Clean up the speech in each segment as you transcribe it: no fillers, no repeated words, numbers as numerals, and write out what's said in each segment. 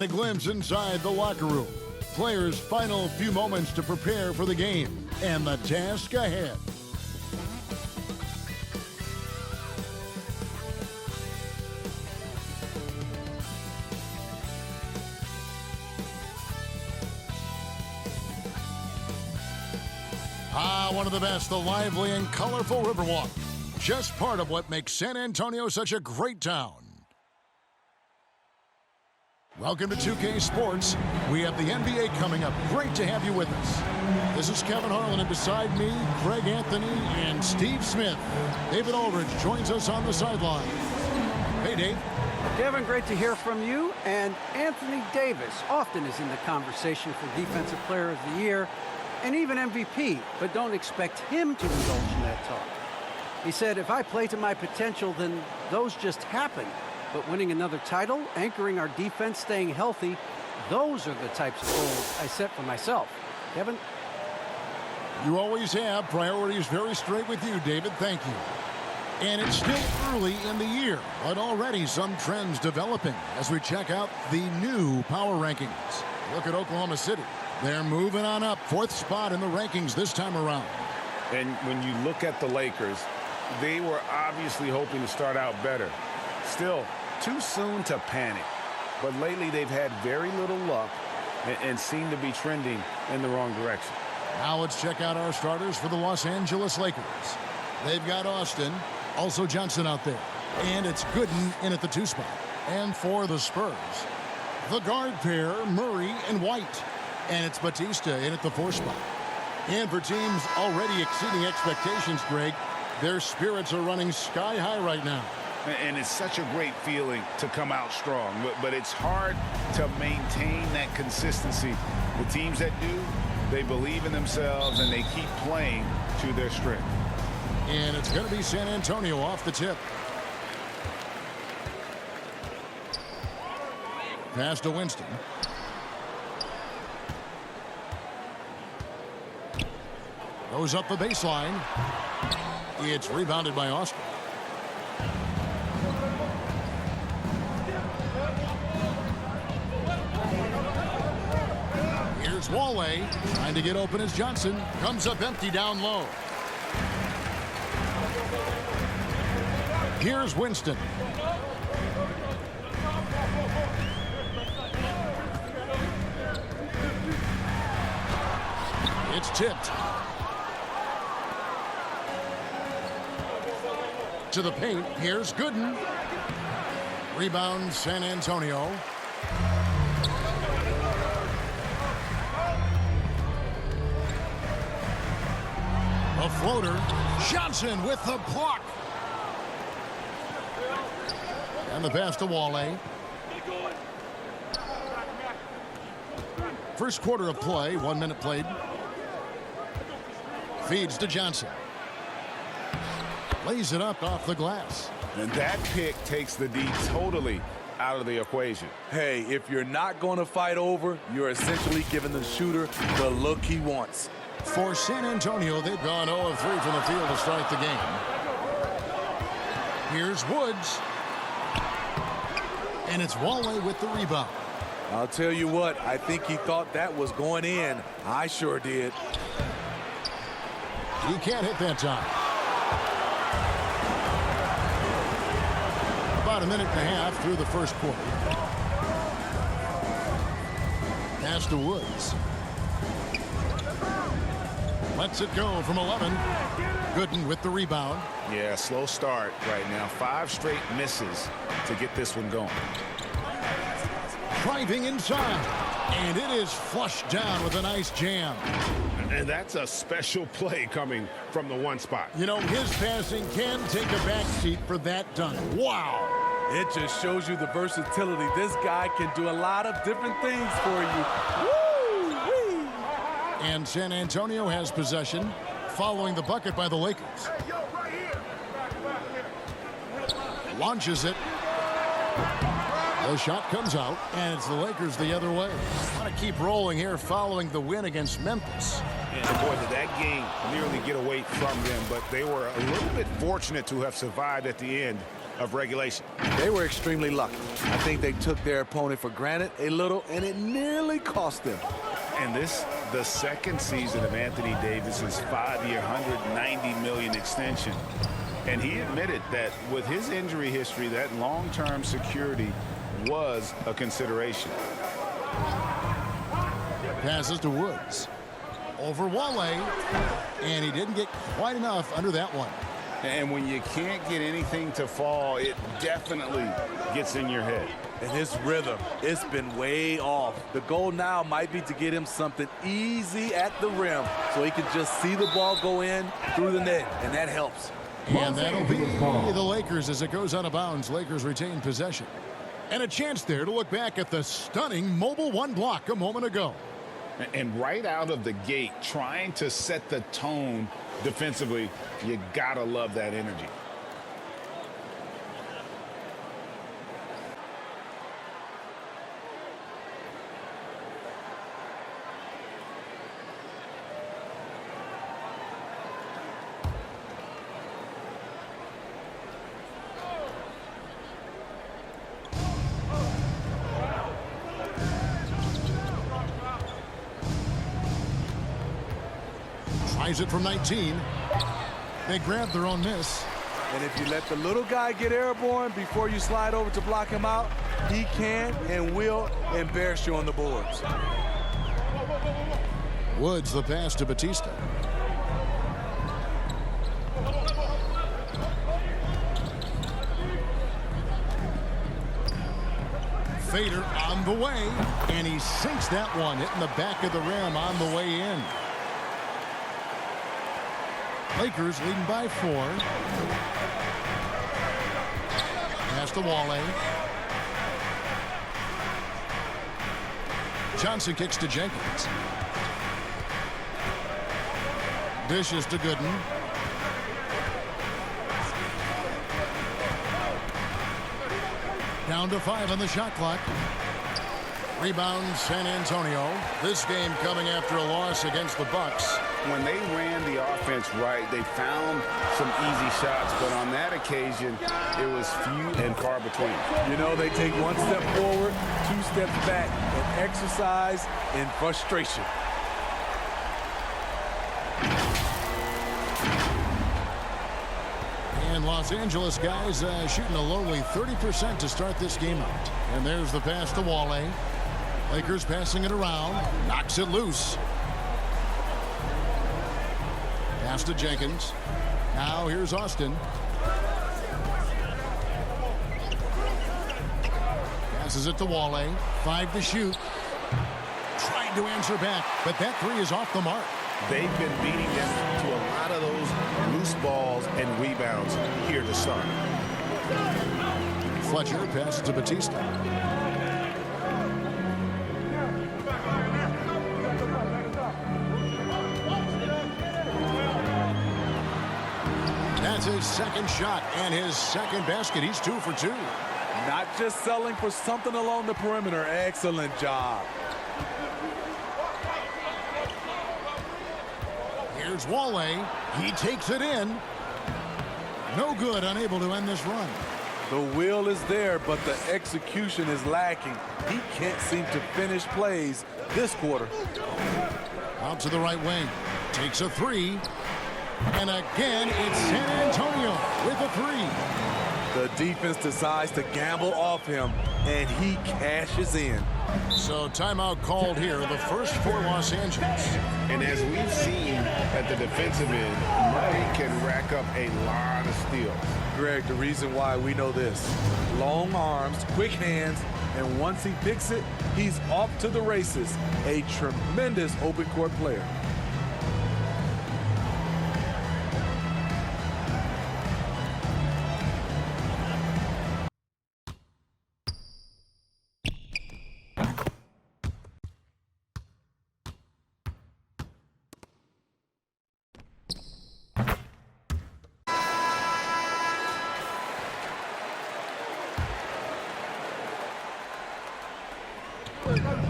A glimpse inside the locker room. Players' final few moments to prepare for the game and the task ahead. One of the best, the lively and colorful Riverwalk. Just part of what makes San Antonio such a great town. Welcome to 2K Sports. We have the NBA coming up. Great to have you with us. This is Kevin Harlan, and beside me, Craig Anthony and Steve Smith. David Aldridge joins us on the sideline. Hey, Dave. Kevin, great to hear from you. And Anthony Davis often is in the conversation for Defensive Player of the Year and even MVP, but don't expect him to indulge in that talk. He said, if I play to my potential, then those just happen. But winning another title, anchoring our defense, staying healthy, those are the types of goals I set for myself. Kevin? You always have priorities very straight with you, David. Thank you. And it's still early in the year, but already some trends developing as we check out the new power rankings. Look at Oklahoma City. They're moving on up, 4th spot in the rankings this time around. And when you look at the Lakers, they were obviously hoping to start out better. Still, too soon to panic. But lately they've had very little luck and seem to be trending in the wrong direction. Now let's check out our starters for the Los Angeles Lakers. They've got Austin, also Johnson out there. And it's Gooden in at the 2 spot. And for the Spurs, the guard pair, Murray and White. And it's Batista in at the 4 spot. And for teams already exceeding expectations, Greg, their spirits are running sky high right now. And it's such a great feeling to come out strong, but it's hard to maintain that consistency. The teams that do, they believe in themselves and they keep playing to their strength. And it's going to be San Antonio off the tip. Pass to Winston. Goes up the baseline. It's rebounded by Austin. Here's Wale. Trying to get open as Johnson. Comes up empty down low. Here's Winston. It's tipped. To the paint. Here's Gooden. Rebound San Antonio. A floater. Johnson with the block. And the pass to Wale. First quarter of play. 1 minute played. Feeds to Johnson. Lays it up off the glass. And that pick takes the D totally out of the equation. Hey, if you're not going to fight over, you're essentially giving the shooter the look he wants. For San Antonio, they've gone 0 of 3 from the field to start the game. Here's Woods. And it's Wale with the rebound. I'll tell you what, I think he thought that was going in. I sure did. He can't hit that time. About a minute and a half through the first quarter. Pass to Woods. Lets it go from 11. Gooden with the rebound. Yeah, slow start right now. 5 straight misses to get this one going. Driving inside. And it is flushed down with a nice jam. And that's a special play coming from the 1 spot. You know, his passing can take a back seat for that dunk. Wow. It just shows you the versatility. This guy can do a lot of different things for you. Woo-wee. And San Antonio has possession following the bucket by the Lakers. Launches it. The shot comes out, and it's the Lakers the other way. Want to keep rolling here following the win against Memphis. And boy, did that game nearly get away from them, but they were a little bit fortunate to have survived at the end of regulation. They were extremely lucky. I think they took their opponent for granted a little, and it nearly cost them. And this, the second season of Anthony Davis's 5-year, $190 million extension. And he admitted that with his injury history, that long-term security was a consideration. Passes to Woods. Over Wale. And he didn't get quite enough under that one. And when you can't get anything to fall, it definitely gets in your head. And his rhythm, it's been way off. The goal now might be to get him something easy at the rim so he can just see the ball go in through the net, and that helps. And that'll be the Lakers as it goes out of bounds. Lakers retain possession. And a chance there to look back at the stunning Mobile One block a moment ago. And right out of the gate, trying to set the tone defensively, you gotta love that energy. Tries it from 19. They grab their own miss. And if you let the little guy get airborne before you slide over to block him out, he can and will embarrass you on the boards. Woods the pass to Batista. Fader on the way, and he sinks that one, hitting the back of the rim on the way in. Lakers leading by 4. Pass to Wale. Johnson kicks to Jenkins. Dishes to Gooden. Down to 5 on the shot clock. Rebound San Antonio. This game coming after a loss against the Bucks. When they ran the offense right, they found some easy shots, but on that occasion, it was few and far between. You know, they take one step forward, 2 steps back, and exercise in frustration. And Los Angeles guys shooting a lowly 30% to start this game out. And there's the pass to Wale. Lakers passing it around. Knocks it loose. Pass to Jenkins. Now here's Austin. Passes it to Wale. 5 to shoot. Trying to answer back, but that 3 is off the mark. They've been beating them to a lot of those loose balls and rebounds here to start. Fletcher passes to Batista. That's his second shot and his second basket. He's 2 for 2. Not just selling for something along the perimeter. Excellent job. Here's Wale. He takes it in. No good, unable to end this run. The will is there, but the execution is lacking. He can't seem to finish plays this quarter. Out to the right wing. Takes a 3. And again, it's San Antonio with a 3. The defense decides to gamble off him, and he cashes in. So timeout called here, the first for Los Angeles. And as we've seen at the defensive end, Murray can rack up a lot of steals. Greg, the reason why we know this: long arms, quick hands, and once he picks it, he's off to the races. A tremendous open court player.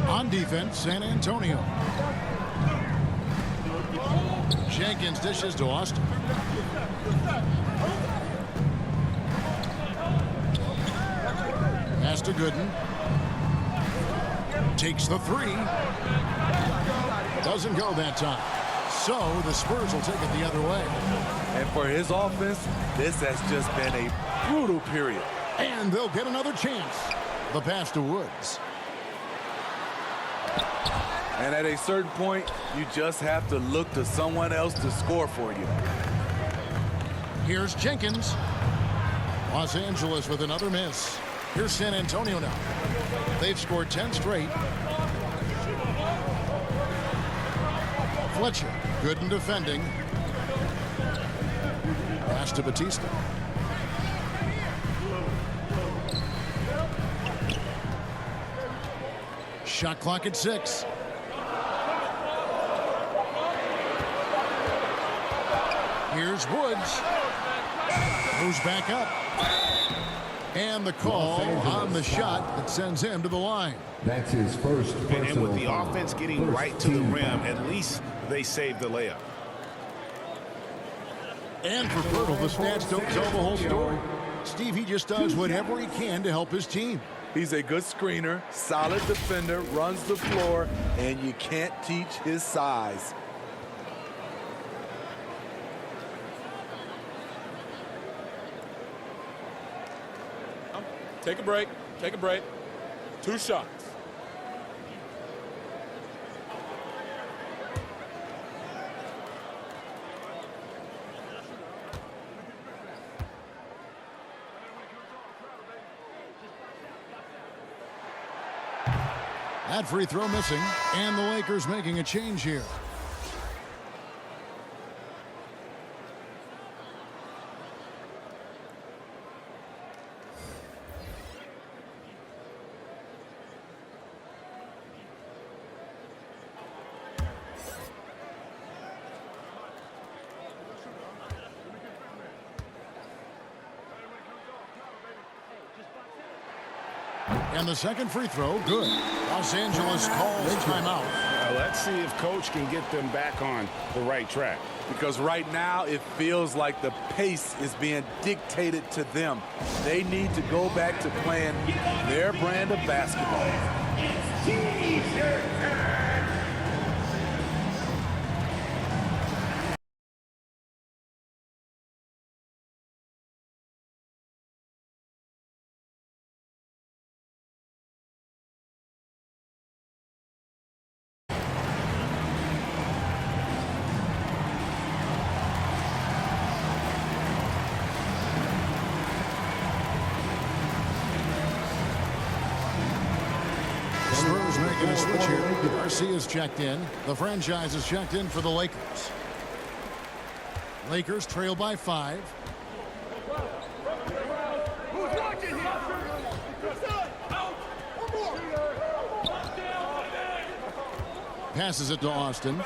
On defense, San Antonio. Jenkins dishes to Austin. Pass to Gooden. Takes the three. Doesn't go that time. So the Spurs will take it the other way. And for his offense, this has just been a brutal period. And they'll get another chance. The pass to Woods. And at a certain point, you just have to look to someone else to score for you. Here's Jenkins. Los Angeles with another miss. Here's San Antonio now. They've scored 10 straight. Fletcher, good in defending. Pass to Batista. Shot clock at 6. Here's Woods. Moves back up. And the call on the shot that sends him to the line. That's his first personal And with the foul. offense getting right to the rim, at least they saved the layup. And for Pirtle, the stats don't tell the whole story. Steve, he just does whatever he can to help his team. He's a good screener, solid defender, runs the floor, and you can't teach his size. Take a break. Take a break. 2 shots. That free throw missing, and the Lakers making a change here. And the second free throw, good. Los Angeles calls timeout. Let's see if Coach can get them back on the right track. Because right now it feels like the pace is being dictated to them. They need to go back to playing their brand of basketball. Spurs making a switch here. Garcia's checked in. The franchise is checked in for the Lakers. Lakers trail by 5. Passes it to Austin.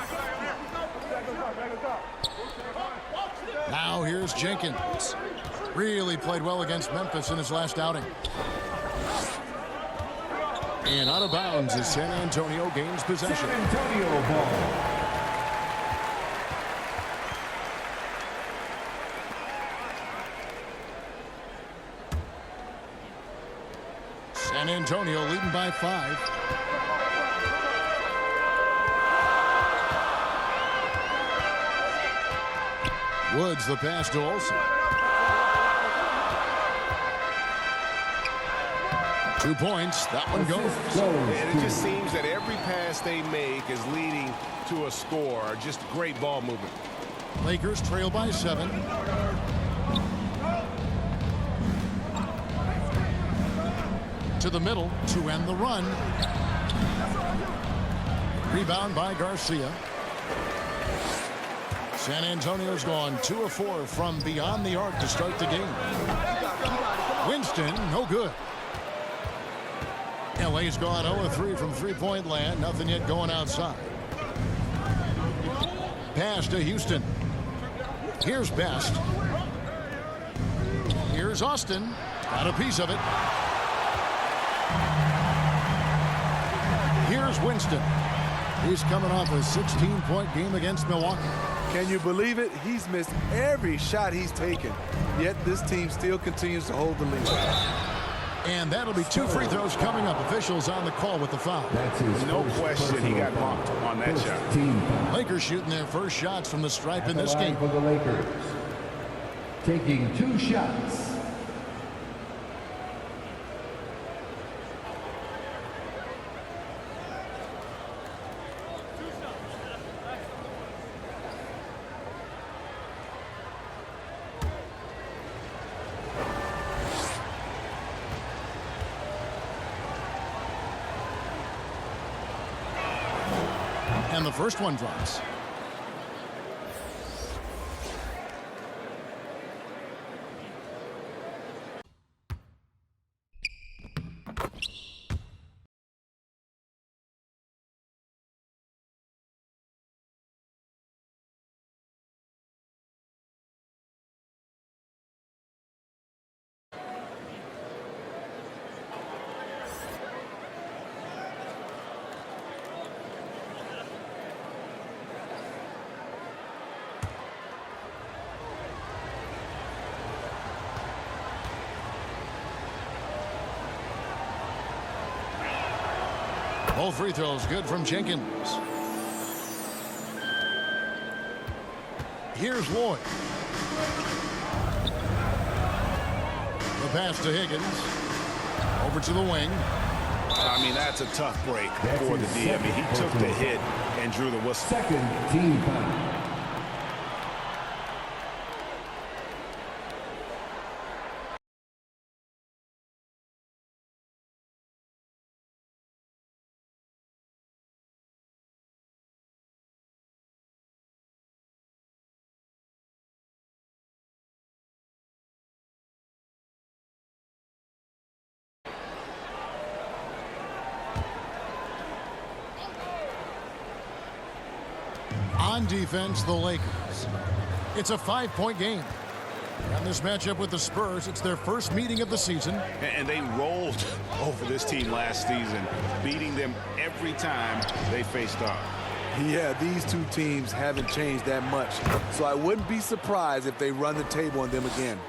Now here's Jenkins. Really played well against Memphis in his last outing. And out of bounds as San Antonio gains possession. San Antonio ball. San Antonio leading by 5. Woods the pass to Olsen. 2 points. That one goes. And it just seems that every pass they make is leading to a score. Just great ball movement. Lakers trail by 7. To the middle to end the run. Rebound by Garcia. San Antonio's gone 2 of 4 from beyond the arc to start the game. Winston, no good. LA's gone 0 of 3 from three-point land. Nothing yet going outside. Pass to Houston. Here's Best. Here's Austin. Got a piece of it. Here's Winston. He's coming off a 16-point game against Milwaukee. Can you believe it? He's missed every shot he's taken. Yet this team still continues to hold the lead. And that'll be 2 free throws coming up. Officials on the call with the foul. That's his No first question he personal got foul. bumped on that First shot. team foul. Lakers shooting their first shots from the stripe in At this the line game. for the Lakers. Taking 2 shots. And the first one drops. Both free throws good from Jenkins. Here's Lloyd. The pass to Higgins. Over to the wing. I mean, that's a tough break for the D. I mean, he took the hit and drew the whistle. Second team foul. On defense, the Lakers. It's a 5-point game. And this matchup with the Spurs, it's their first meeting of the season. And they rolled over this team last season, beating them every time they faced off. Yeah, these two teams haven't changed that much, so I wouldn't be surprised if they run the table on them again.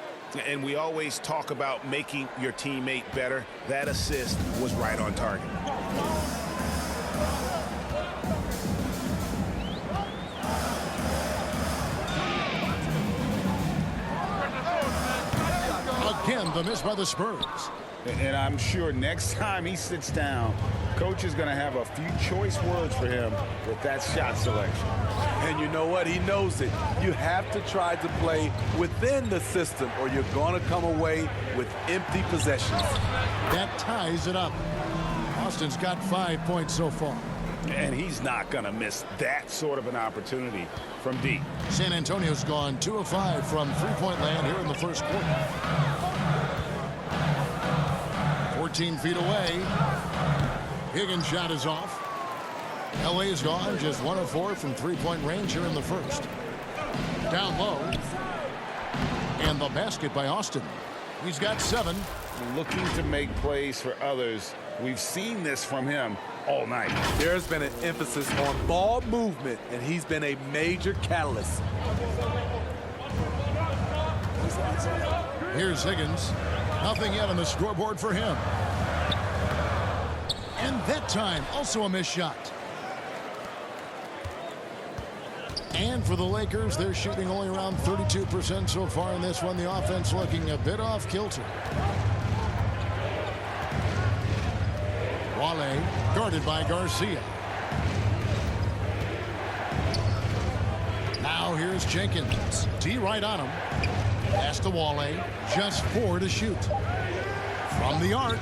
And we always talk about making your teammate better. That assist was right on target. Again, the miss by the Spurs. And I'm sure next time he sits down, coach is going to have a few choice words for him with that shot selection. And you know what? He knows it. You have to try to play within the system or you're going to come away with empty possessions. That ties it up. Austin's got 5 points so far. And he's not going to miss that sort of an opportunity from deep. San Antonio's gone 2 of 5 from three-point land here in the first quarter. 14 feet away. Higgins' shot is off. LA is gone just 1 of 4 from three-point range here in the first. Down low. And the basket by Austin. He's got 7. Looking to make plays for others. We've seen this from him all night. There's been an emphasis on ball movement, and he's been a major catalyst. Here's Higgins. Nothing yet on the scoreboard for him. And that time, also a missed shot. And for the Lakers, they're shooting only around 32% so far in this one. The offense looking a bit off kilter. Wale guarded by Garcia. Now here's Jenkins. D right on him. Pass to Wale. Just 4 to shoot. From the arc.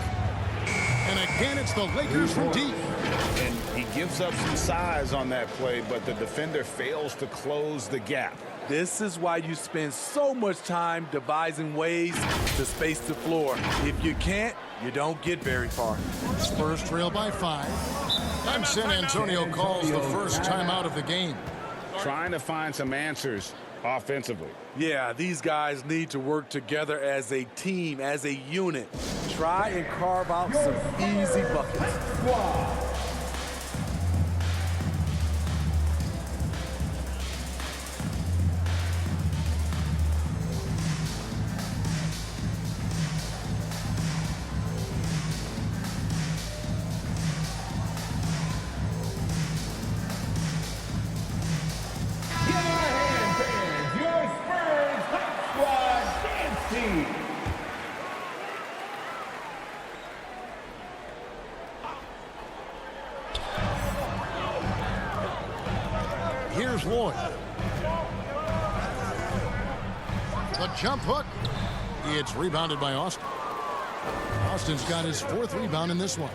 And again, it's the Lakers from deep. And he gives up some size on that play, but the defender fails to close the gap. This is why you spend so much time devising ways to space the floor. If you can't, you don't get very far. Spurs trail by 5. And San Antonio calls the first timeout of the game. Trying to find some answers offensively. Yeah, these guys need to work together as a team, as a unit. Try and carve out some easy buckets. Here's Lloyd. The jump hook. It's rebounded by Austin. Austin's got his 4th rebound in this one.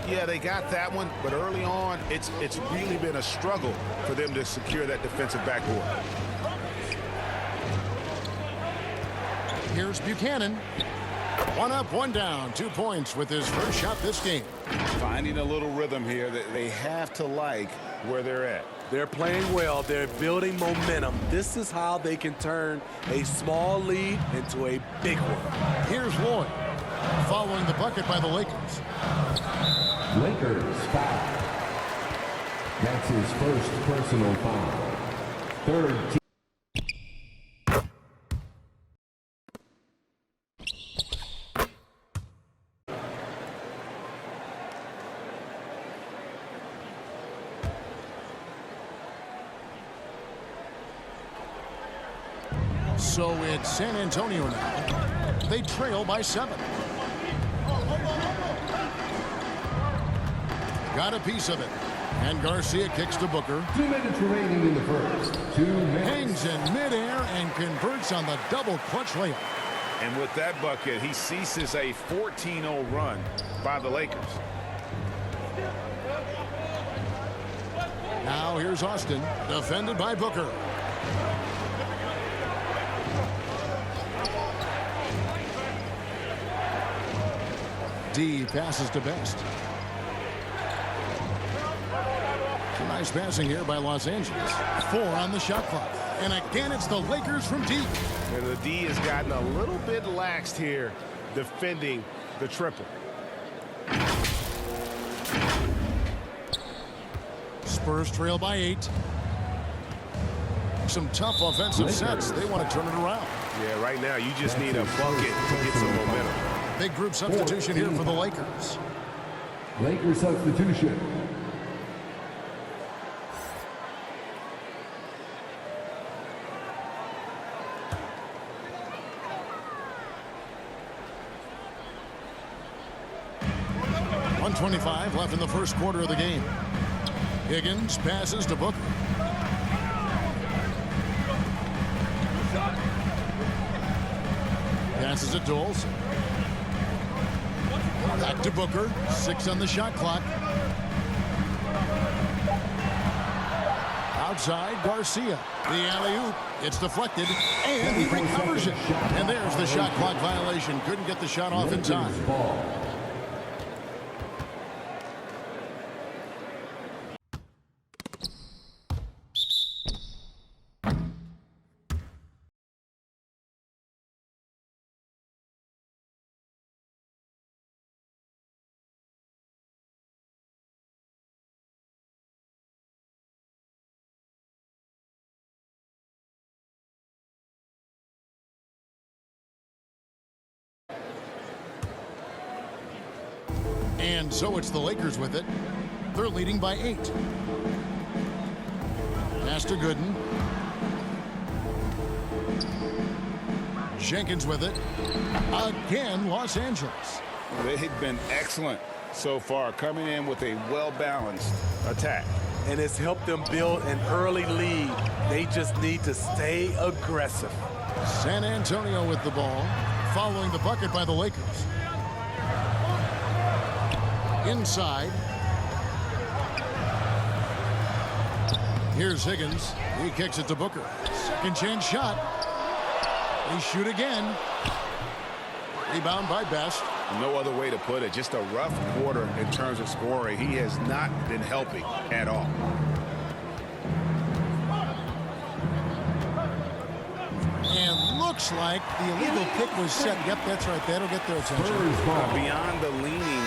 Yeah, they got that one, but early on, it's really been a struggle for them to secure that defensive backboard. Here's Buchanan. 1 up, 1 down. 2 points with his first shot this game. Finding a little rhythm here that they have to like where they're at. They're playing well. They're building momentum. This is how they can turn a small lead into a big one. Here's Lloyd. Following the bucket by the Lakers. Lakers foul. That's his first personal foul. 3rd team. So it's San Antonio now. They trail by 7. Got a piece of it. And Garcia kicks to Booker. 2 minutes remaining in the first. 2 minutes. Hangs in midair and converts on the double clutch layup. And with that bucket, he ceases a 14-0 run by the Lakers. Now here's Austin, defended by Booker. D passes to Best. Some nice passing here by Los Angeles. 4 on the shot clock. And again, it's the Lakers from deep. And the D has gotten a little bit laxed here defending the triple. Spurs trail by 8. Some tough offensive sets. They want to turn it around. Yeah, right now you just need a bucket to get some momentum. Big group substitution here for the Lakers. Lakers substitution. .125 left in the first quarter of the game. Higgins passes to Booker. Passes it to Olsen. Back to Booker. 6 on the shot clock. Outside, Garcia. The alley-oop. It's deflected, and he recovers it. And there's the shot clock violation. Couldn't get the shot off in time. And so it's the Lakers with it. They're leading by 8. Pass to Gooden. Jenkins with it. Again, Los Angeles. They've been excellent so far, coming in with a well-balanced attack. And it's helped them build an early lead. They just need to stay aggressive. San Antonio with the ball, following the bucket by the Lakers. Inside. Here's Higgins. He kicks it to Booker. Second chance shot. They shoot again. Rebound by Best. No other way to put it. Just a rough quarter in terms of scoring. He has not been helping at all. And looks like the illegal pick was set. Yep, that's right. That'll get their attention. Beyond the leaning,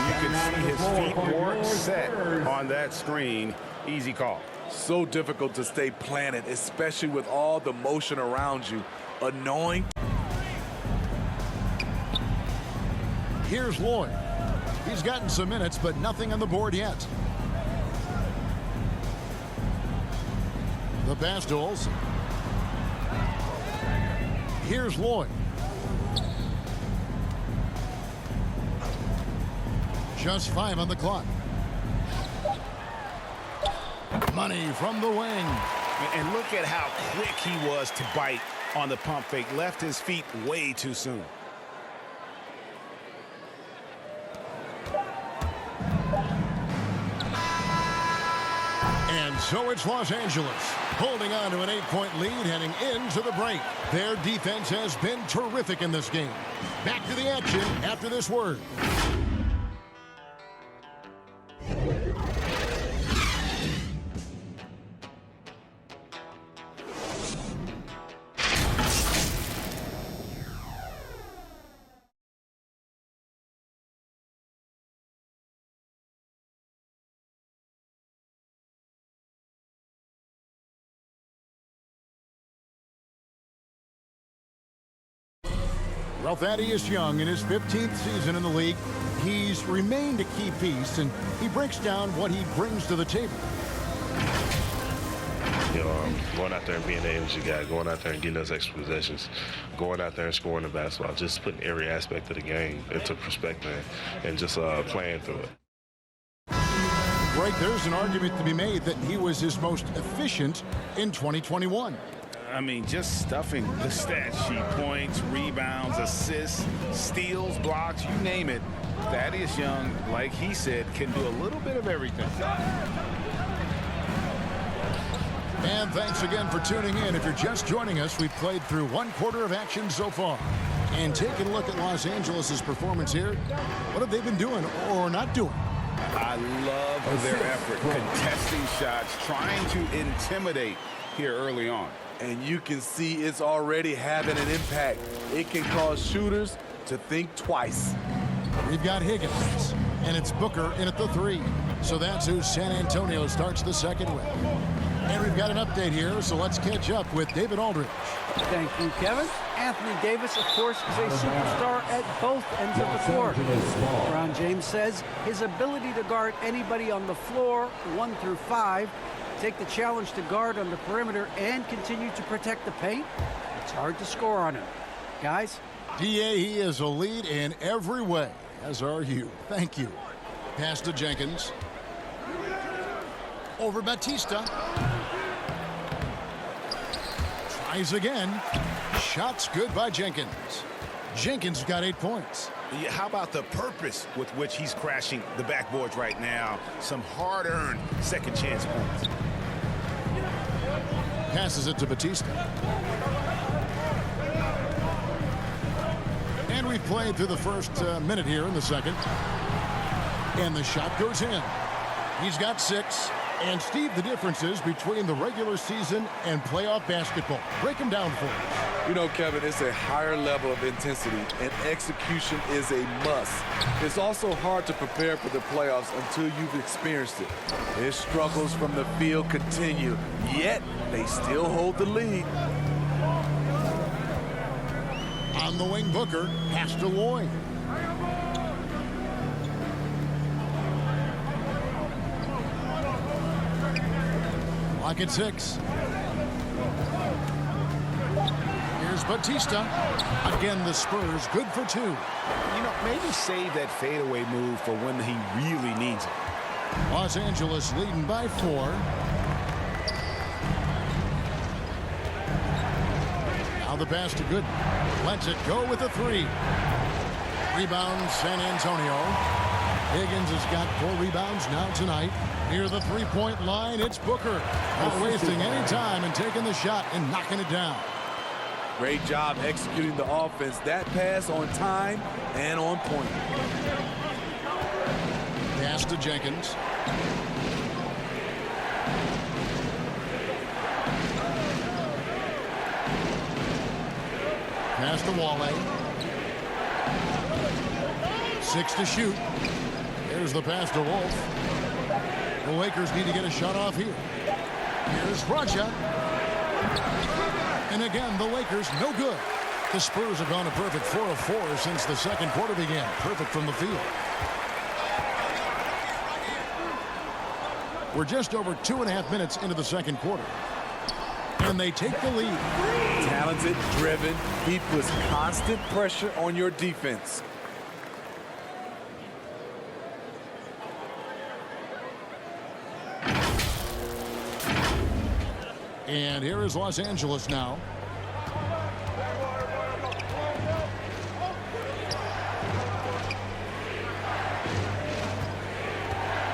you can see his feet weren't set on that screen. Easy call. So difficult to stay planted, especially with all the motion around you. Annoying. Here's Lloyd. He's gotten some minutes, but nothing on the board yet. The pass to Olsen. Here's Lloyd. Just 5 on the clock. Money from the wing. And look at how quick he was to bite on the pump fake. Left his feet way too soon. And so it's Los Angeles holding on to an 8-point lead heading into the break. Their defense has been terrific in this game. Back to the action after this word. Well, Thaddeus Young, in his 15th season in the league, he's remained a key piece, and he breaks down what he brings to the table. You know, going out there and being the energy guy, going out there and getting those extra possessions, going out there and scoring the basketball, just putting every aspect of the game into perspective and just playing through it. Right, there's an argument to be made that he was his most efficient in 2021. I mean, just stuffing the stat sheet. Points, rebounds, assists, steals, blocks, you name it. Thaddeus Young, like he said, can do a little bit of everything. And thanks again for tuning in. If you're just joining us, we've played through one quarter of action so far. And taking a look at Los Angeles' performance here, what have they been doing or not doing? I love their effort, contesting shots, trying to intimidate here early on. And you can see it's already having an impact. It can cause shooters to think twice. We've got Higgins, and it's Booker in at the 3. So that's who San Antonio starts the second with. And we've got an update here, so let's catch up with David Aldridge. Thank you, Kevin. Anthony Davis, of course, is a superstar at both ends of the court. LeBron James says his ability to guard anybody on the floor, 1 through 5, take the challenge to guard on the perimeter and continue to protect the paint, it's hard to score on him. Guys? DA, he is a lead in every way, as are you. Thank you. Pass to Jenkins. Over Batista. Tries again. Shots good by Jenkins. Jenkins got 8 points. Yeah, how about the purpose with which he's crashing the backboards right now? Some hard-earned second chance points. Passes it to Batista. And we've played through the first minute here in the second. And the shot goes in. He's got 6. And Steve, the differences between the regular season and playoff basketball. Break them down for us. You know, Kevin, it's a higher level of intensity, and execution is a must. It's also hard to prepare for the playoffs until you've experienced it. His struggles from the field continue, yet they still hold the lead. On the wing, Booker. Pass to Lloyd. Clock at 6. Here's Batista. Again, the Spurs good for 2. You know, maybe save that fadeaway move for when he really needs it. Los Angeles leading by 4. Now the pass to Gooden. Lets it go with a 3. Rebound San Antonio. Higgins has got 4 rebounds now tonight. Near the 3-point line, it's Booker. Not wasting any time and taking the shot and knocking it down. Great job executing the offense. That pass on time and on point. Pass to Jenkins. Pass to Wale. 6 to shoot. Here's the pass to Wolf. The Lakers need to get a shot off here. Here's Raja. And again, the Lakers no good. The Spurs have gone a perfect 4 of 4 since the second quarter began. Perfect from the field. We're just over 2.5 minutes into the second quarter. And they take the lead. Talented, driven. He puts constant pressure on your defense. And here is Los Angeles now.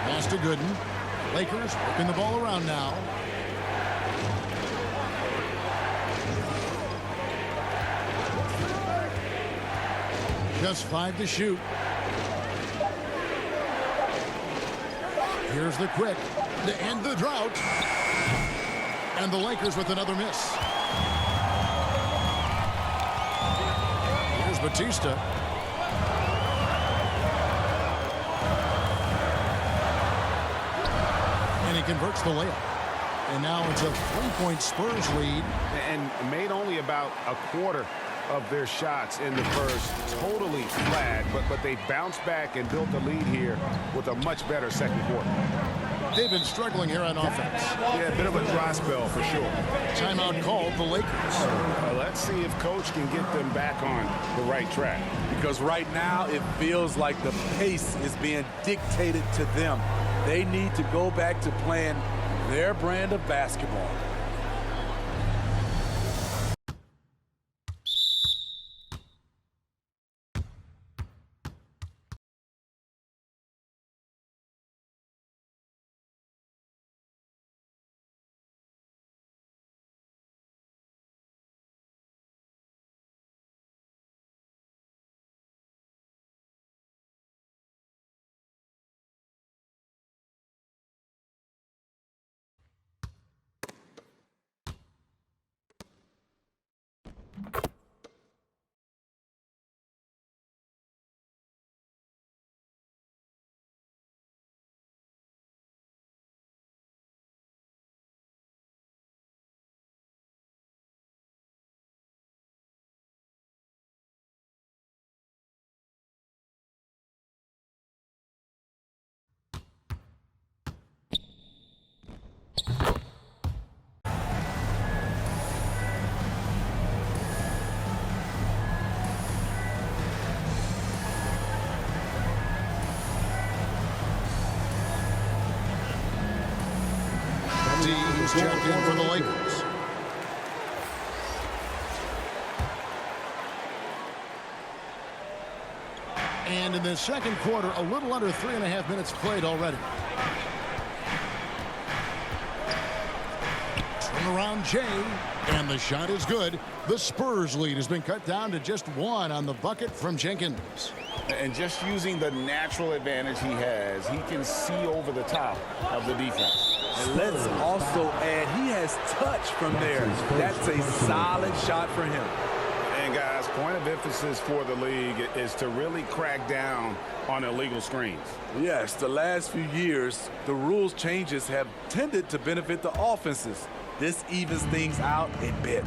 Pass to Gooden. Lakers working the ball around now. Just 5 to shoot. Here's the quick to end the drought. And the Lakers with another miss. Here's Batista. And he converts the layup. And now it's a 3-point Spurs lead. And made only about a quarter of their shots in the first. Totally flat, but they bounced back and built the lead here with a much better second quarter. They've been struggling here on offense. Yeah, a bit of a dry spell for sure. Timeout called the Lakers. Let's see if Coach can get them back on the right track. Because right now it feels like the pace is being dictated to them. They need to go back to playing their brand of basketball. Who's checked in for the Lakers. And in the second quarter, a little under 3.5 minutes played already. Turn around Jay, and the shot is good. The Spurs lead has been cut down to just 1 on the bucket from Jenkins. And just using the natural advantage he has, he can see over the top of the defense. And let's also add, he has touch from there. That's a solid shot for him. And guys, point of emphasis for the league is to really crack down on illegal screens. Yes, the last few years, the rules changes have tended to benefit the offenses. This evens things out a bit.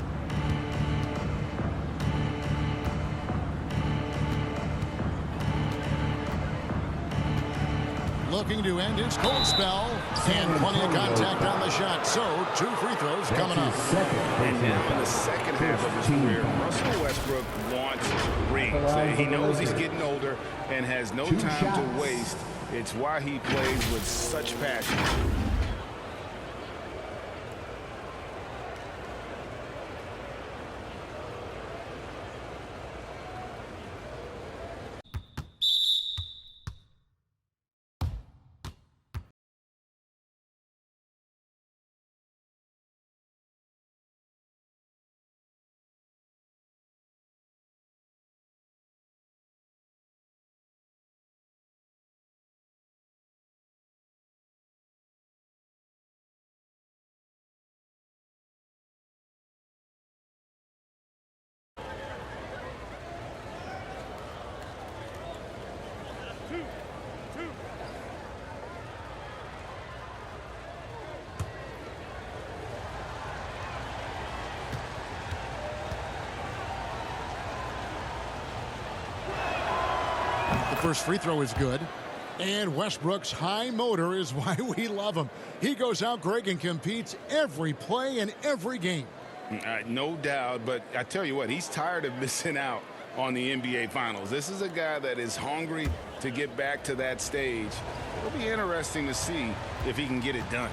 Looking to end his cold spell. And plenty of contact on the shot. So 2 free throws coming up. And now in the second half of his career, Russell Westbrook wants rings. He knows he's getting older and has no time to waste. It's why he plays with such passion. The first free throw is good. And Westbrook's high motor is why we love him. He goes out, Greg, and competes every play and every game. No doubt, but I tell you what, he's tired of missing out on the NBA Finals. This is a guy that is hungry to get back to that stage. It'll be interesting to see if he can get it done.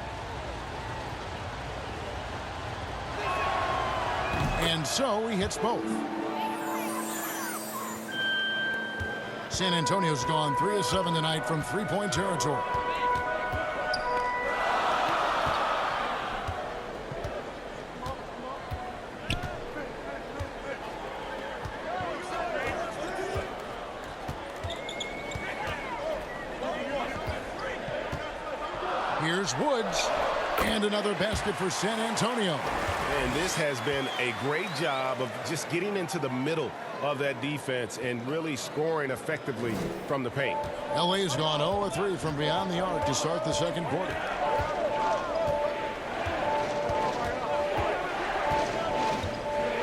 And so he hits both. San Antonio's gone 3 of 7 tonight from three-point territory. Here's Woods. And another basket for San Antonio. And this has been a great job of just getting into the middle of that defense and really scoring effectively from the paint. LA's gone 0 of 3 from beyond the arc to start the second quarter.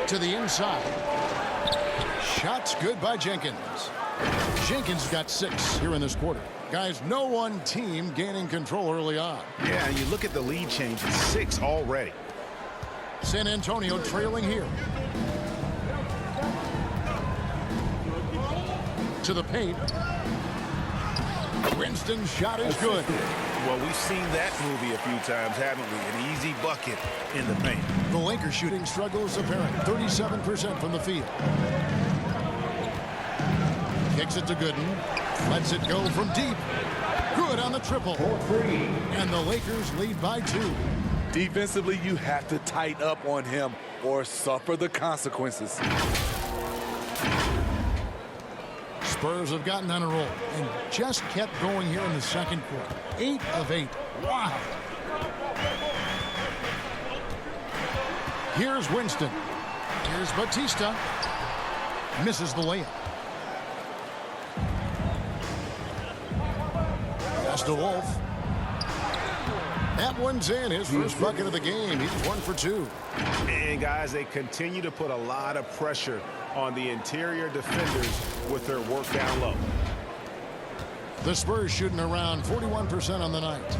To the inside. Shots good by Jenkins. Jenkins got 6 here in this quarter. Guys, no one team gaining control early on. Yeah, and you look at the lead change, it's 6 already. San Antonio trailing here. To the paint. Winston's shot is good. Well, we've seen that movie a few times, haven't we? An easy bucket in the paint. The Lakers shooting struggles apparent. 37% from the field. Kicks it to Gooden. Lets it go from deep. Good on the triple. And the Lakers lead by 2. Defensively, you have to tighten up on him or suffer the consequences. Spurs have gotten on a roll and just kept going here in the second quarter. 8 of 8. Wow. Here's Winston. Here's Batista. Misses the layup. Pass to Wolf. That one's in. His first bucket of the game. He's 1 for 2. And guys, they continue to put a lot of pressure on the interior defenders with their work down low. The Spurs shooting around 41% on the night.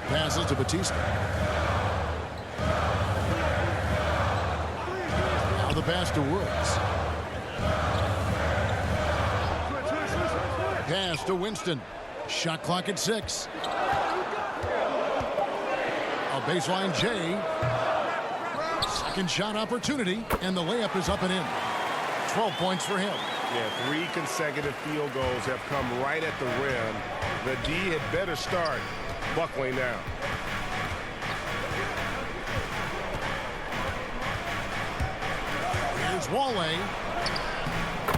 Passes to Batista. Now the pass to Woods. Pass to Winston. Shot clock at 6. A baseline J. Second shot opportunity, and the layup is up and in. 12 points for him. Yeah, 3 consecutive field goals have come right at the rim. The D had better start buckling down. Here's Wale.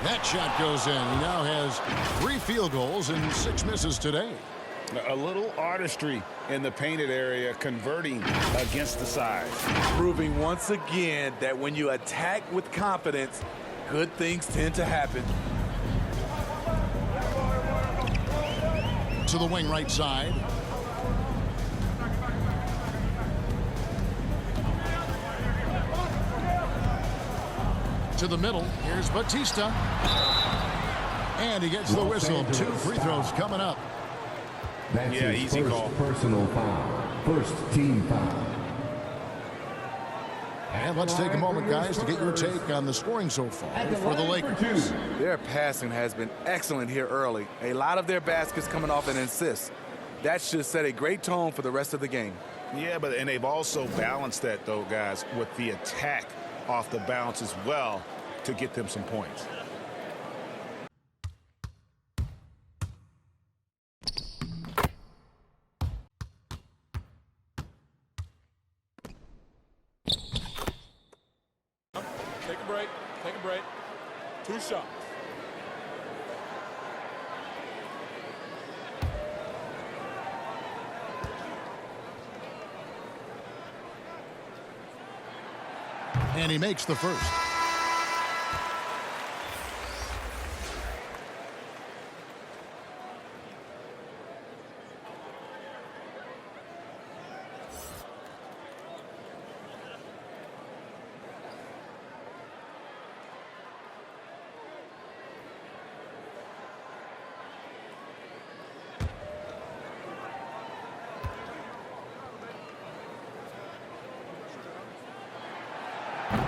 That shot goes in. He now has 3 field goals and 6 misses today. A little artistry in the painted area, converting against the size. Proving once again that when you attack with confidence, good things tend to happen. To the wing right side. To the middle. Here's Batista. And he gets the whistle. 2 free throws coming up. That's Yeah, his easy first call. personal foul. First team foul. And let's take a moment, guys, to get your take on the scoring so far for the Lakers. Their passing has been excellent here early. A lot of their baskets coming off an assist. That should set a great tone for the rest of the game. Yeah, and they've also balanced that, though, guys, with the attack off the bounce as well to get them some points. Take a break. Take a break. 2 shots. And he makes the first.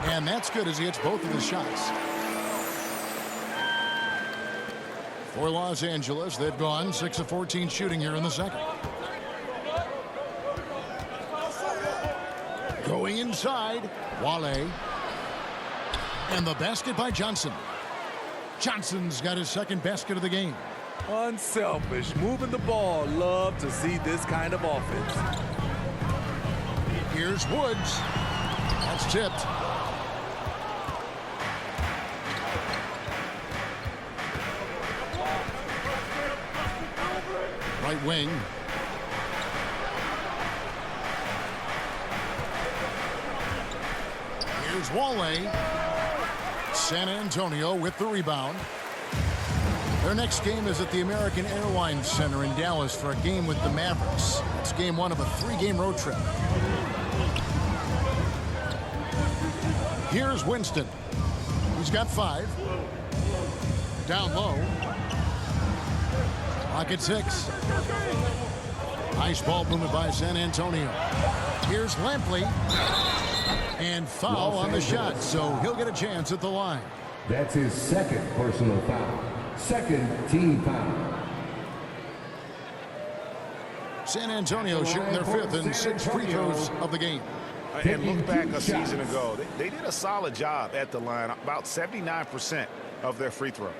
And that's good as he hits both of his shots. For Los Angeles, they've gone 6 of 14 shooting here in the second. Going inside, Wale. And the basket by Johnson. Johnson's got his second basket of the game. Unselfish, moving the ball. Love to see this kind of offense. Here's Woods. That's tipped. Right wing. Here's Wale. San Antonio with the rebound. Their next game is at the American Airlines Center in Dallas for a game with the Mavericks. It's game one of a 3-game road trip. Here's Winston. He's got 5. Down low. Clock at 6. Nice ball movement by San Antonio. Here's Lampley. And foul on the shot, so he'll get a chance at the line. That's his second personal foul. Second team foul. San Antonio shooting their 5th and 6th free throws of the game. And look back a season ago. They did a solid job at the line, about 79% of their free throws.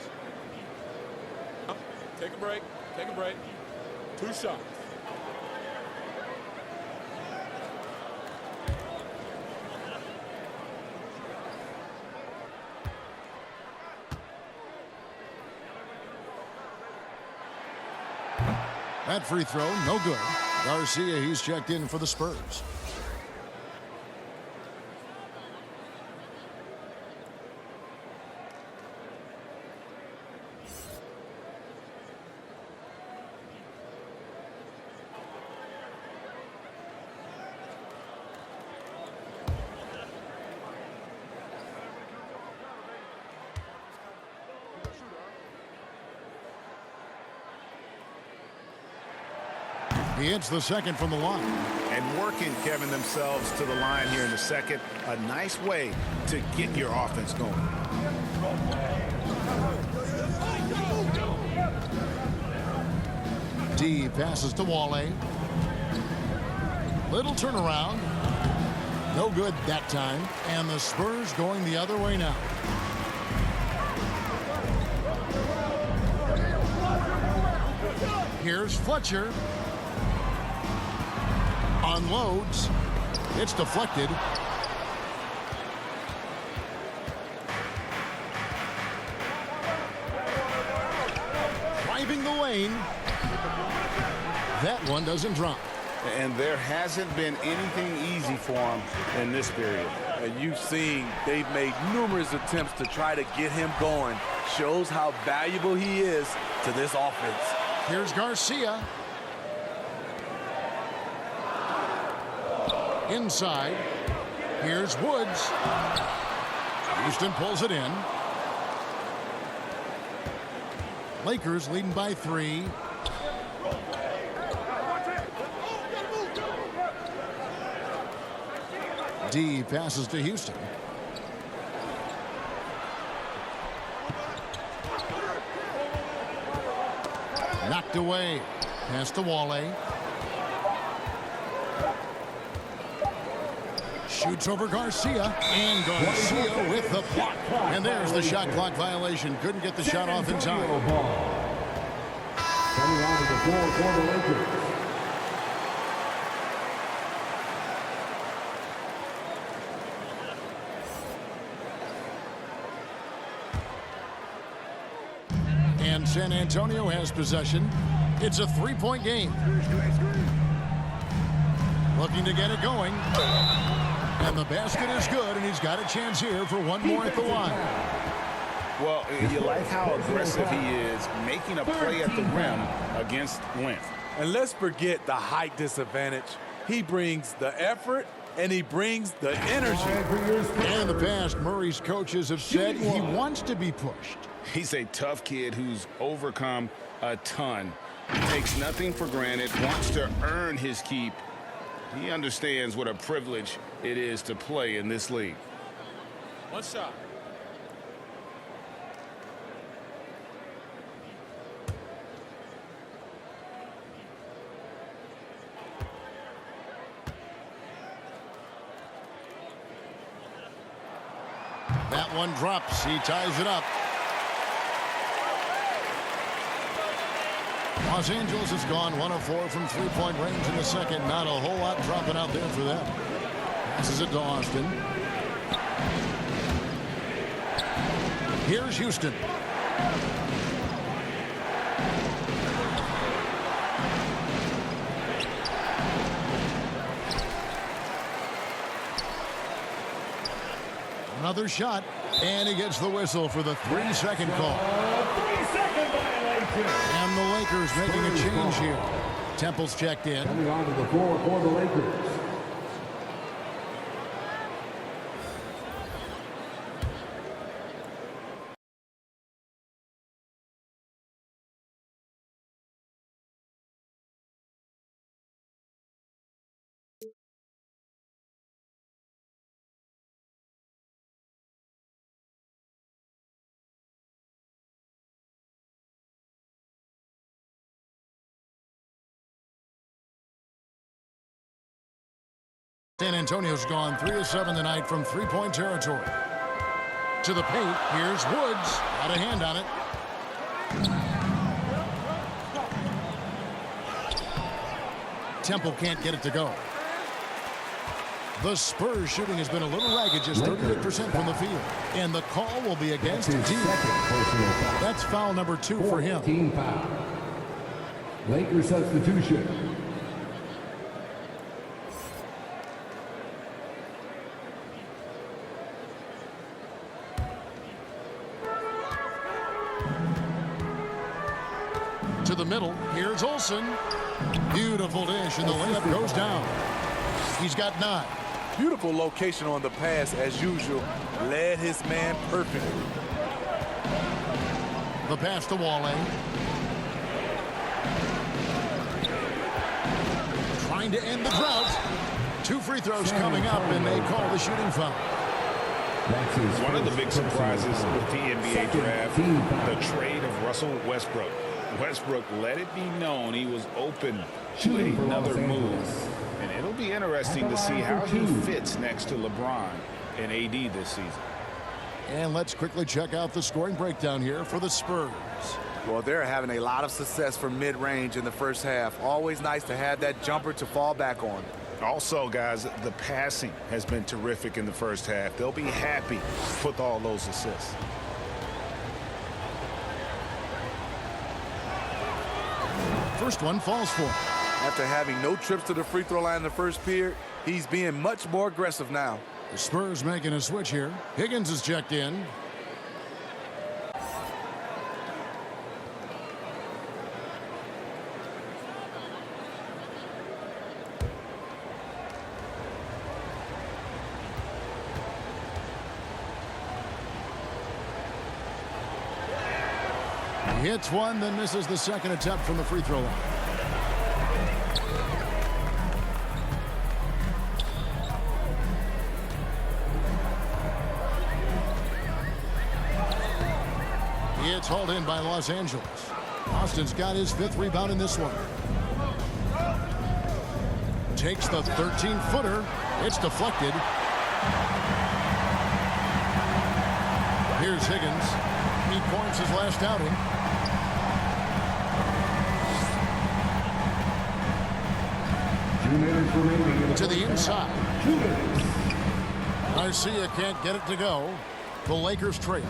Take a break. Take a break. 2 shots. That free throw, no good. Garcia, he's checked in for the Spurs. He hits the second from the line. And working, Kevin, themselves to the line here in the second. A nice way to get your offense going. D passes to Wale. Little turnaround. No good that time. And the Spurs going the other way now. Here's Fletcher. Unloads. It's deflected. Driving the lane. That one doesn't drop. And there hasn't been anything easy for him in this period. And you've seen they've made numerous attempts to try to get him going. Shows how valuable he is to this offense. Here's Garcia. Inside. Here's Woods. Houston pulls it in. Lakers leading by 3. D passes to Houston. Knocked away. Pass to Wale. Shoots over Garcia. And Garcia with the block. And there's the shot clock violation. Couldn't get the shot off in time. Coming out of the floor for the Lakers. And San Antonio has possession. It's a 3-point game. Looking to get it going. And the basket is good, and he's got a chance here for one more at the line. Well, you like how aggressive he is, making a play at the rim against length. And let's forget the height disadvantage. He brings the effort, and he brings the energy. And in the past, Murray's coaches have said he wants to be pushed. He's a tough kid who's overcome a ton. Takes nothing for granted, wants to earn his keep. He understands what a privilege it is to play in this league. 1 shot. That one drops. He ties it up. Los Angeles has gone 1 of 4 from three-point range in the second. Not a whole lot dropping out there for them. Passes it to Austin. Here's Houston. Another shot, and he gets the whistle for the 3-second call. 3-second violation. And the Lakers making a change here. Temple's checked in. Coming onto the floor for the Lakers. San Antonio's gone 3 of 7 tonight from three-point territory. To the paint, here's Woods. Got a hand on it. Temple can't get it to go. The Spurs shooting has been a little ragged, just 38% from the field. And the call will be against D. That's foul number 2 for him. Team foul. Lakers substitution. To the middle, here's Olsen. Beautiful dish, and the layup goes down. He's got 9. Beautiful location on the pass, as usual. Led his man perfectly. The pass to Wale. Trying to end the drought. 2 free throws coming up, and they call the shooting foul. One of the big surprises with the NBA draft, the trade of Russell Westbrook. Westbrook let it be known he was open to another move. And it'll be interesting to see how he fits next to LeBron and AD this season. And let's quickly check out the scoring breakdown here for the Spurs. Well, they're having a lot of success from mid-range in the first half. Always nice to have that jumper to fall back on. Also, guys, the passing has been terrific in the first half. They'll be happy with all those assists. First one falls for him. After having no trips to the free throw line in the first period, he's being much more aggressive now. The Spurs making a switch here. Higgins is checked in. He hits one, then misses the second attempt from the free throw line. It's hauled in by Los Angeles. Austin's got his 5th rebound in this one. Takes the 13-footer. It's deflected. Here's Higgins. 8 points his last outing. To the inside. Garcia can't get it to go. The Lakers trail.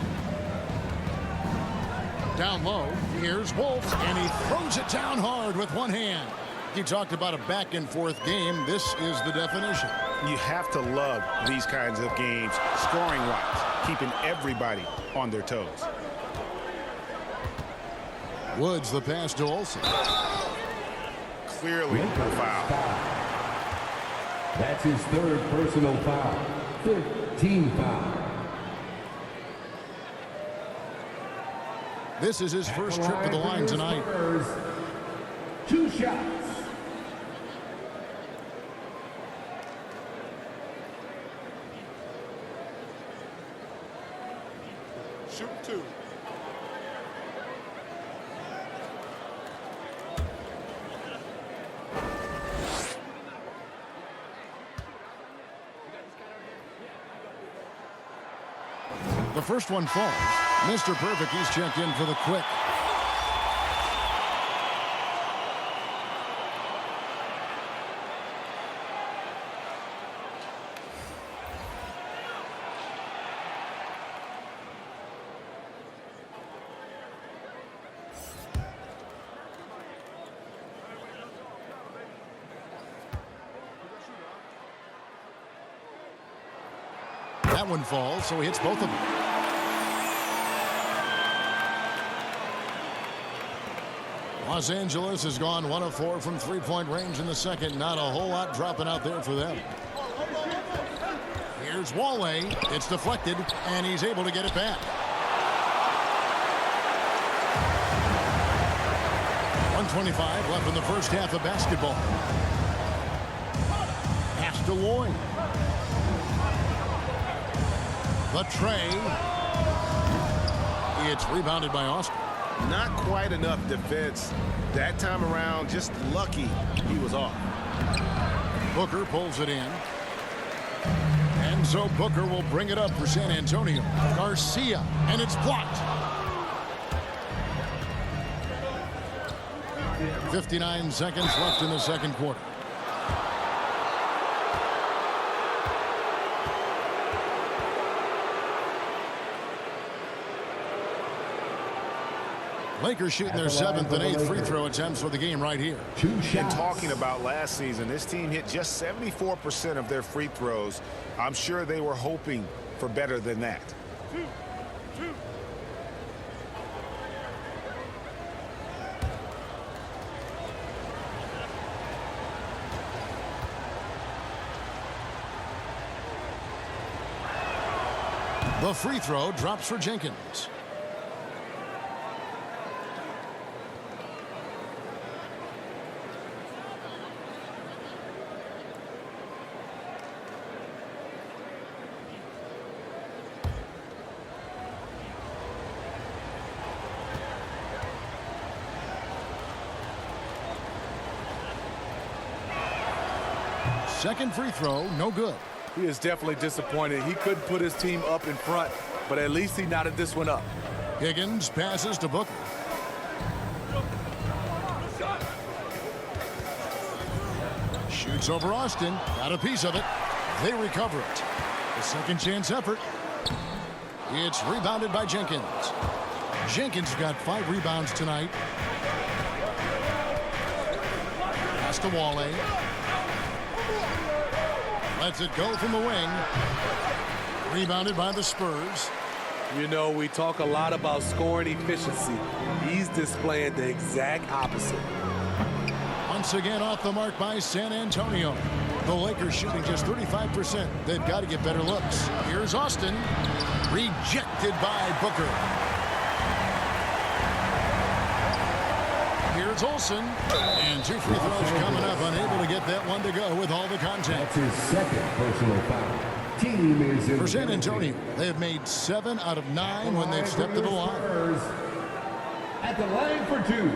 Down low, here's Wolf, and he throws it down hard with one hand. You talked about a back-and-forth game. This is the definition. You have to love these kinds of games, scoring-wise, keeping everybody on their toes. Woods, the pass to Olsen. Clearly a foul. That's his 3rd personal foul. 5th team foul. This is his first trip to the line tonight. 2 shots. Shoot 2. The first one falls. Mr. Perfect, he's checked in for the quick. That one falls, so he hits both of them. Los Angeles has gone 1 of 4 from three-point range in the second. Not a whole lot dropping out there for them. Here's Wale. It's deflected, and he's able to get it back. 1:25 left in the first half of basketball. Pass to Lloyd. The tray. It's rebounded by Austin. Not quite enough defense. That time around, just lucky he was off. Booker pulls it in. And so Booker will bring it up for San Antonio. Garcia, and it's blocked. 59 seconds left in the second quarter. Lakers shooting their 7th and 8th free throw attempts for the game right here. And talking about last season, this team hit just 74% of their free throws. I'm sure they were hoping for better than that. The free throw drops for Jenkins. Second free throw, no good. He is definitely disappointed. He couldn't put his team up in front, but at least he knotted this one up. Higgins passes to Booker. Shoots over Austin. Got a piece of it. They recover it. The second chance effort. It's rebounded by Jenkins. Jenkins got 5 rebounds tonight. Pass to Wale. Lets it go from the wing. Rebounded by the Spurs. You know, we talk a lot about scoring efficiency. He's displaying the exact opposite. Once again off the mark by San Antonio. The Lakers shooting just 35%. They've got to get better looks. Here's Austin. Rejected by Booker. Here's Olsen. And 2 free throws coming up. Unable to get that one to go with all the contact. That's his second personal foul. Team is in For San Antonio, they have made 7 out of 9 when they've stepped to the line. At the line for 2.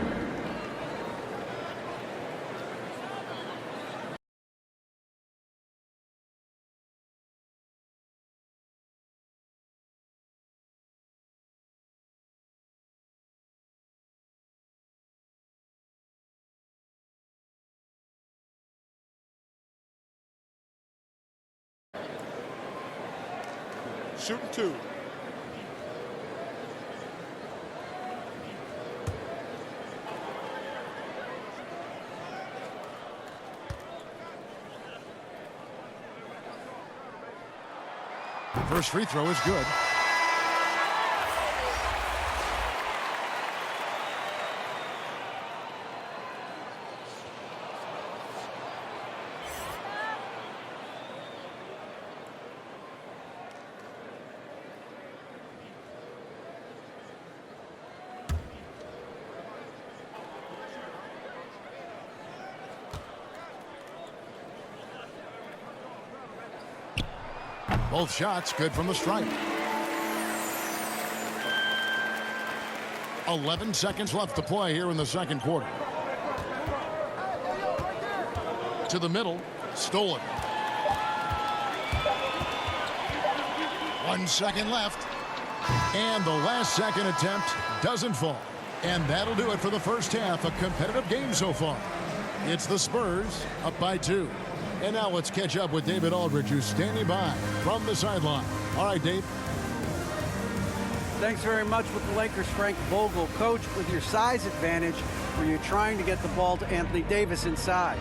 Shooting 2. First free throw is good. Both shots good from the stripe. 11 seconds left to play here in the second quarter. To the middle. Stolen. 1 second left. And the last-second attempt doesn't fall. And that'll do it for the first half. A competitive game so far. It's the Spurs up by 2. And now let's catch up with David Aldridge, who's standing by from the sideline. All right, Dave. Thanks very much with the Lakers, Frank Vogel. Coach, with your size advantage, were you trying to get the ball to Anthony Davis inside?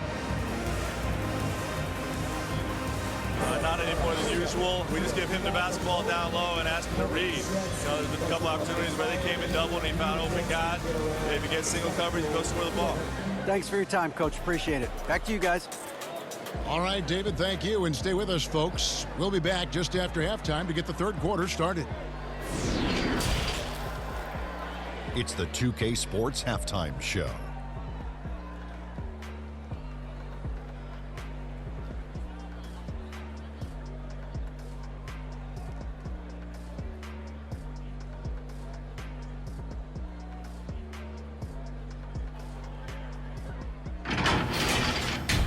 Not any more than usual. We just give him the basketball down low and ask him to read. There's been a couple opportunities where they came in double and he found open guys. If he gets single coverage, he goes score the ball. Thanks for your time, Coach. Appreciate it. Back to you guys. All right, David, thank you. And stay with us, folks. We'll be back just after halftime to get the third quarter started. It's the 2K Sports Halftime Show.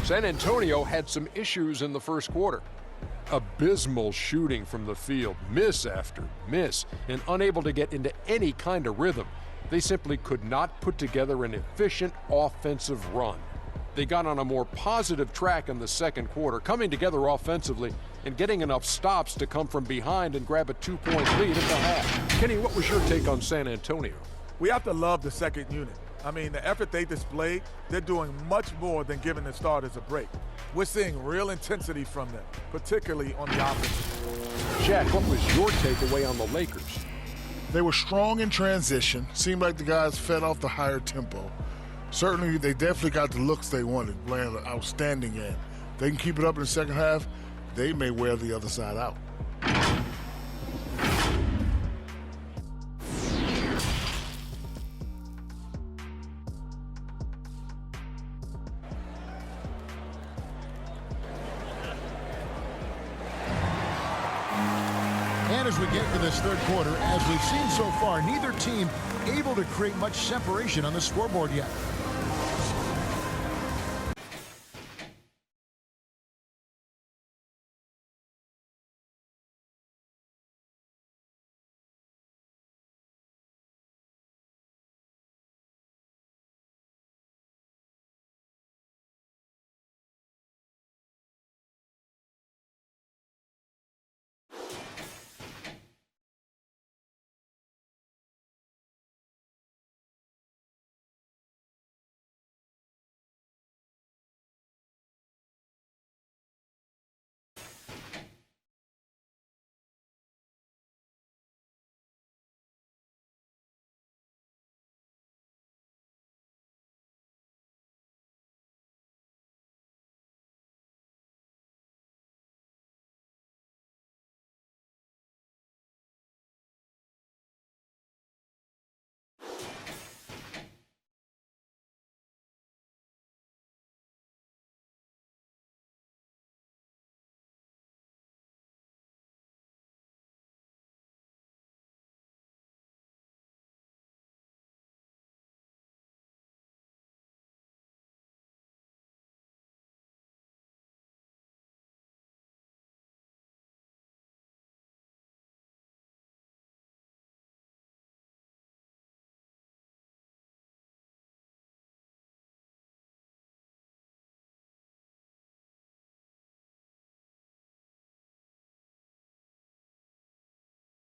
San Antonio had some issues in the first quarter. Abysmal shooting from the field, miss after miss, and unable to get into any kind of rhythm. They simply could not put together an efficient offensive run. They got on a more positive track in the second quarter, coming together offensively and getting enough stops to come from behind and grab a 2-point lead at the half. Kenny, what was your take on San Antonio? We have to love the second unit. I mean, the effort they displayed, they're doing much more than giving the starters a break. We're seeing real intensity from them, particularly on the offensive. Jack, what was your takeaway on the Lakers? They were strong in transition. Seemed like the guys fed off the higher tempo. Certainly, they definitely got the looks they wanted, playing an outstanding game. They can keep it up in the second half, they may wear the other side out. And as we get to this third quarter, as we've seen so far, neither team able to create much separation on the scoreboard yet.